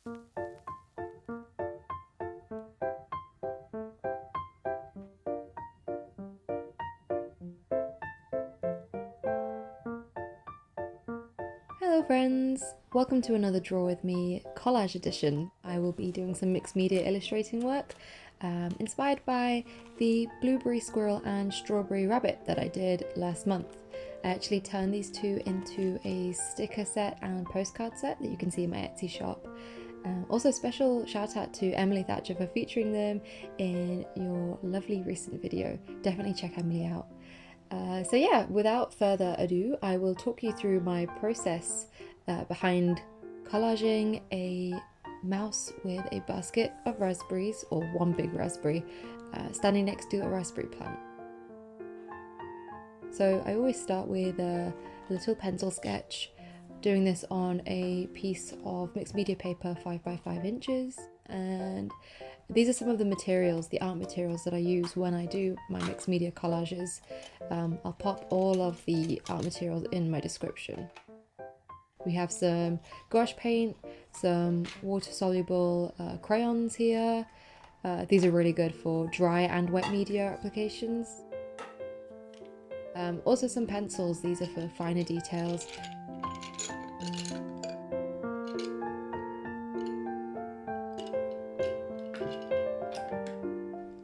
Hello friends! Welcome to another Draw With Me collage edition. I will be doing some mixed media illustrating work inspired by the blueberry squirrel and strawberry rabbit that I did last month. I actually turned these two into a sticker set and postcard set that you can see in my Etsy shop. Also special shout out to Emily Thatcher for featuring them in your lovely recent video. Definitely check Emily out. So yeah, without further ado, I will talk you through my process behind collaging a mouse with a basket of raspberries, or one big raspberry, standing next to a raspberry plant. So I always start with a little pencil sketch, doing this on a piece of mixed media paper 5 by 5 inches, and these are some of the materials, the art materials that I use when I do my mixed media collages. I'll pop all of the art materials in my description. We have some gouache paint, some water-soluble crayons here. These are really good for dry and wet media applications. Also some pencils, these are for finer details.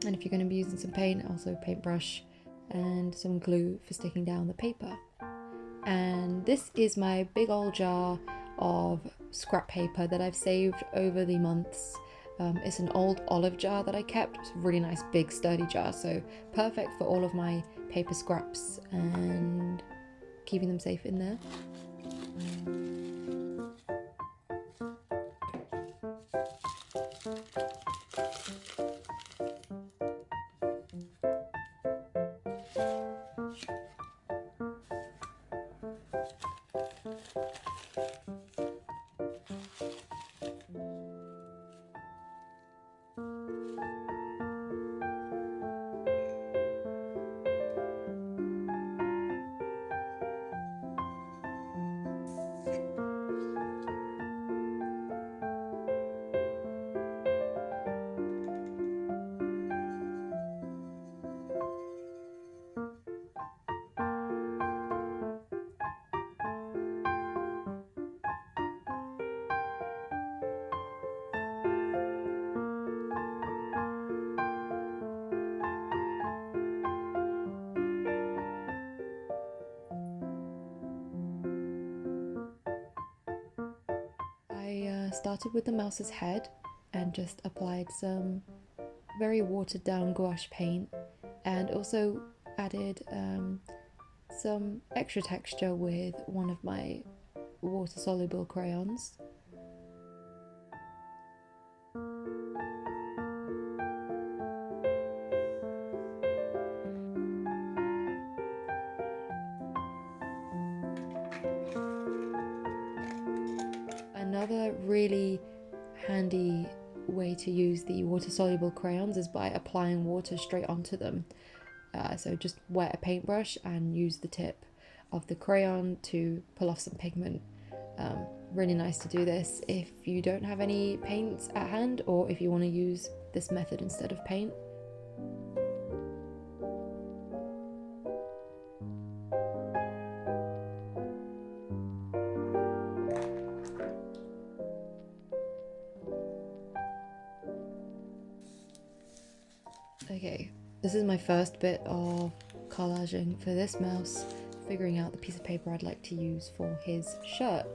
And if you're going to be using some paint, also a paintbrush and some glue for sticking down the paper. And this is my big old jar of scrap paper that I've saved over the months. It's an old olive jar that I kept. It's a really nice big sturdy jar, so perfect for all of my paper scraps and keeping them safe in there. I started with the mouse's head and just applied some very watered down gouache paint, and also added some extra texture with one of my water soluble crayons. Another really handy way to use the water-soluble crayons is by applying water straight onto them. So just wet a paintbrush and use the tip of the crayon to pull off some pigment. Really nice to do this if you don't have any paints at hand, or if you want to use this method instead of paint. Okay, this is my first bit of collaging for this mouse, figuring out the piece of paper I'd like to use for his shirt.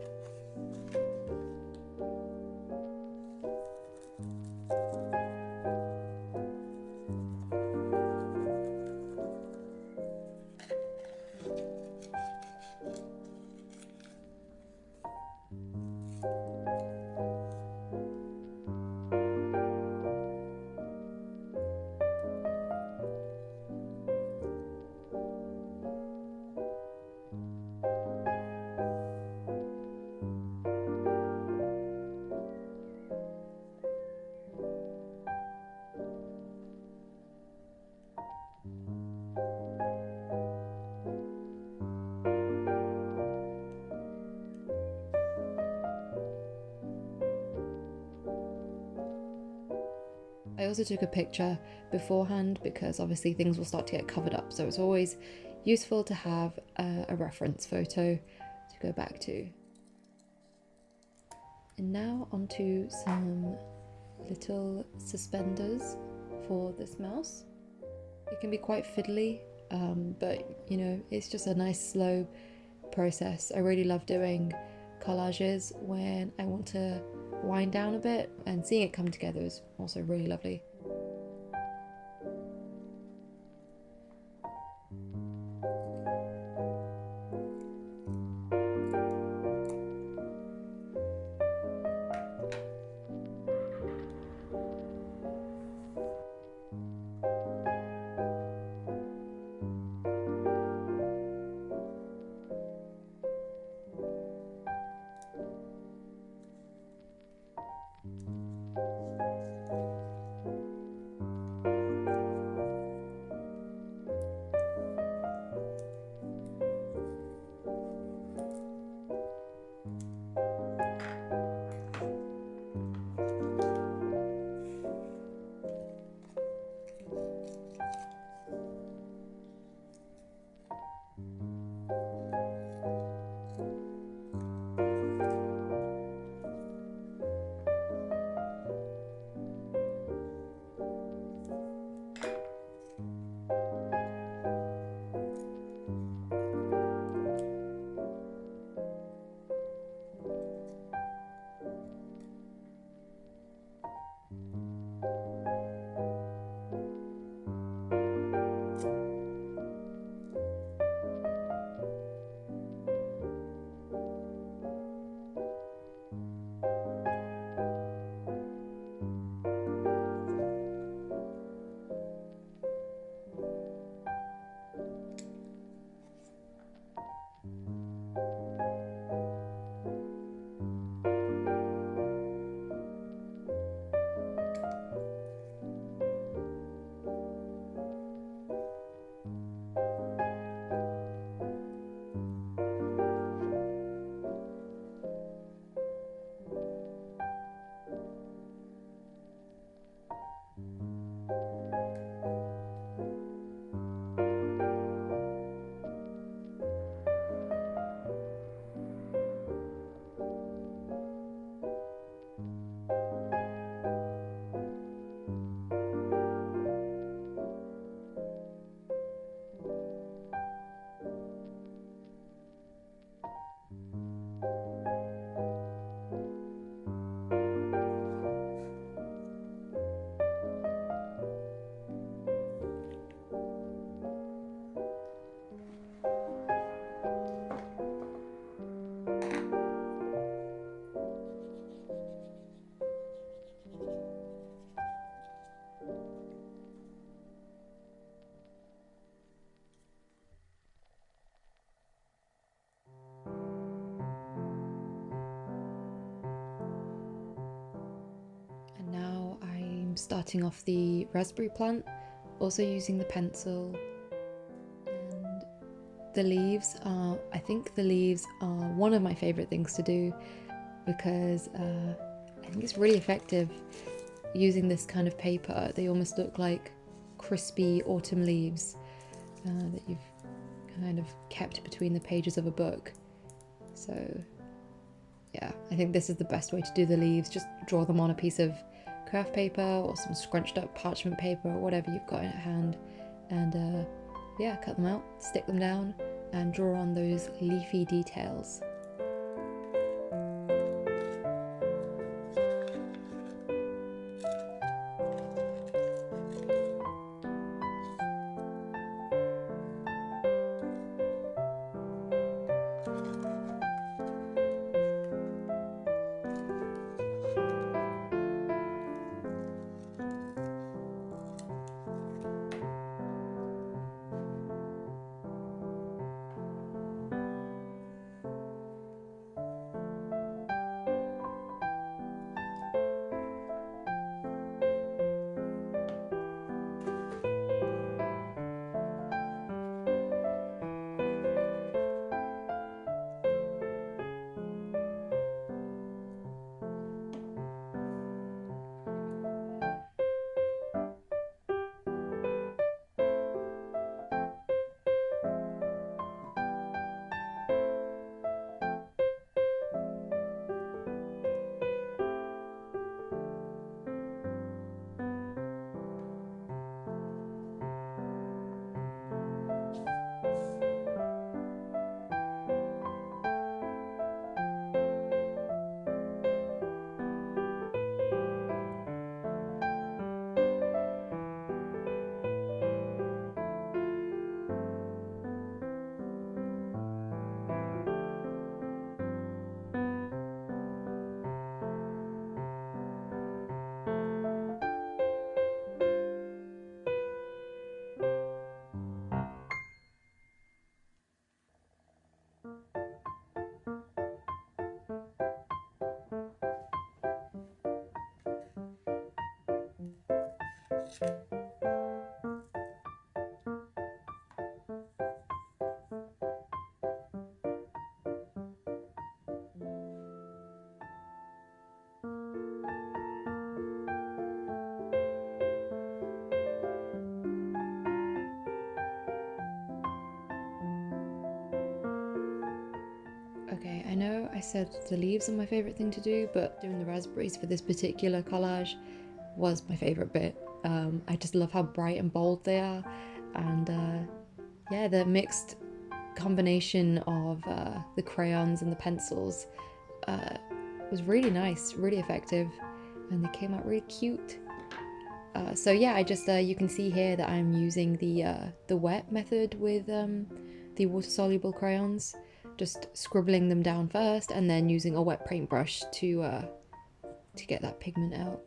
I also took a picture beforehand because obviously things will start to get covered up, so it's always useful to have a reference photo to go back to. And now onto some little suspenders for this mouse. It can be quite fiddly, but you know, it's just a nice slow process. I really love doing collages when I want to wind down a bit, and seeing it come together is also really lovely. Starting off the raspberry plant, also using the pencil, and the leaves are, I think the leaves are one of my favourite things to do because I think it's really effective using this kind of paper. They almost look like crispy autumn leaves that you've kind of kept between the pages of a book. So yeah, I think this is the best way to do the leaves. Just draw them on a piece of craft paper or some scrunched up parchment paper or whatever you've got at hand, and yeah, cut them out, stick them down and draw on those leafy details. Okay, I know I said the leaves are my favourite thing to do, but doing the raspberries for this particular collage was my favourite bit. I just love how bright and bold they are, and yeah, the mixed combination of the crayons and the pencils was really nice, really effective, and they came out really cute. So yeah, I just you can see here that I'm using the wet method with the water-soluble crayons, just scribbling them down first, and then using a wet paintbrush to get that pigment out.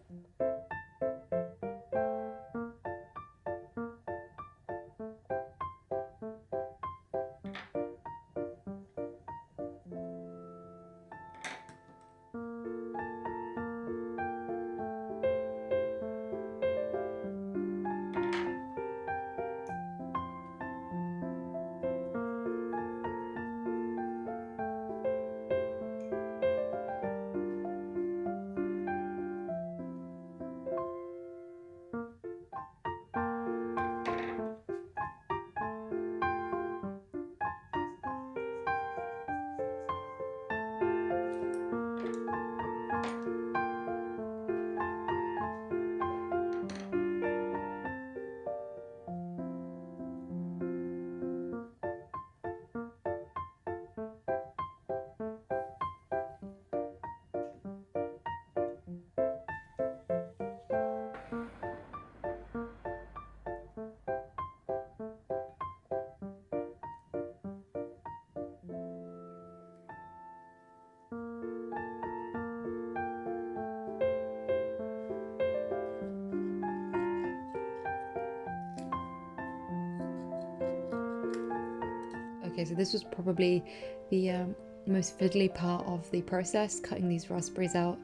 Okay, so this was probably the most fiddly part of the process, cutting these raspberries out.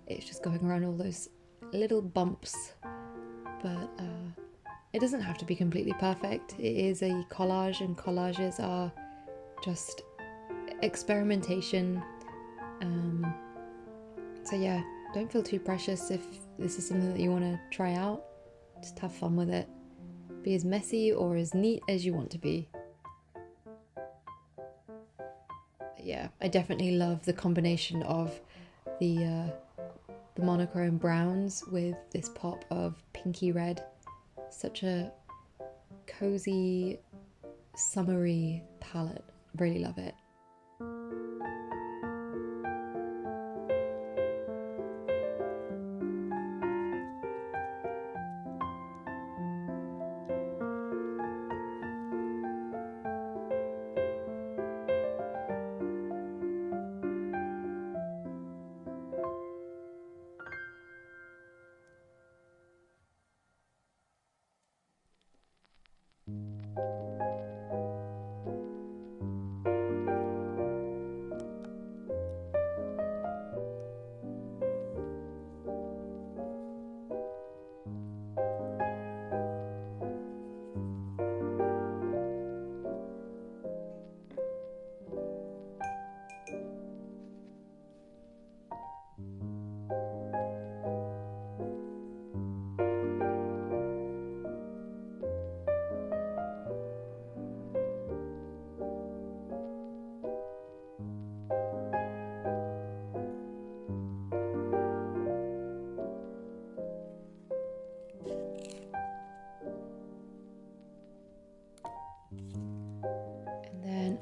It's just going around all those little bumps, but it doesn't have to be completely perfect. It is a collage, and collages are just experimentation. So yeah, don't feel too precious if this is something that you want to try out. Just have fun with it. Be as messy or as neat as you want to be. Yeah, I definitely love the combination of the monochrome browns with this pop of pinky red. Such a cozy, summery palette. Really love it.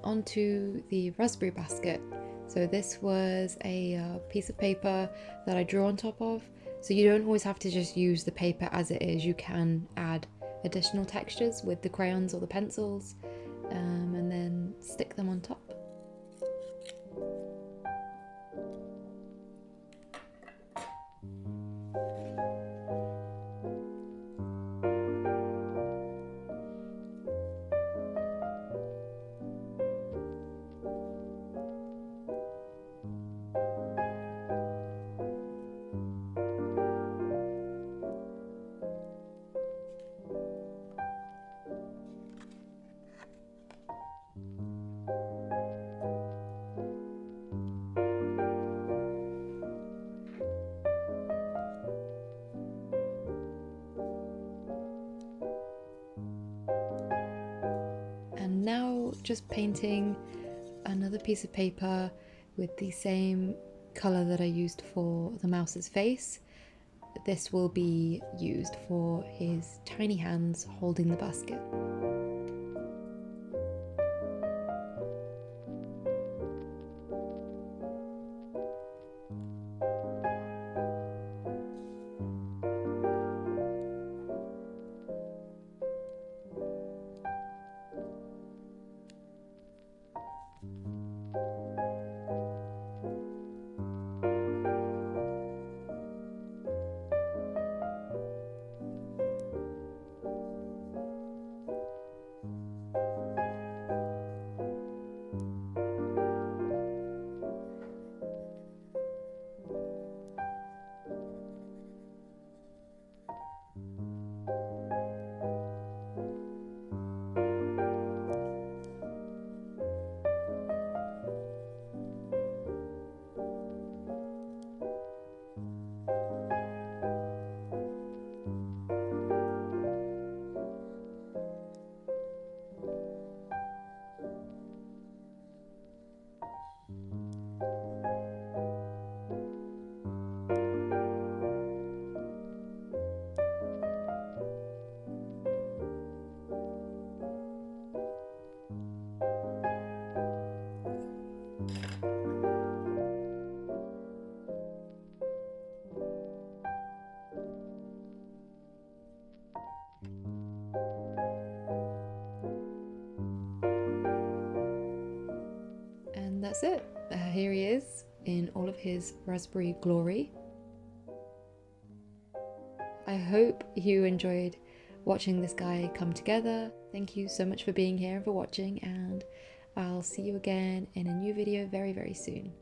Onto the raspberry basket. So this was a piece of paper that I drew on top of. So you don't always have to just use the paper as it is. You can add additional textures with the crayons or the pencils, and then stick them on top. just painting another piece of paper with the same colour that I used for the mouse's face. This will be used for his tiny hands holding the basket. And that's it. Here he is in all of his raspberry glory. I hope you enjoyed watching this guy come together. Thank you so much for being here and for watching, and I'll see you again in a new video very, very soon.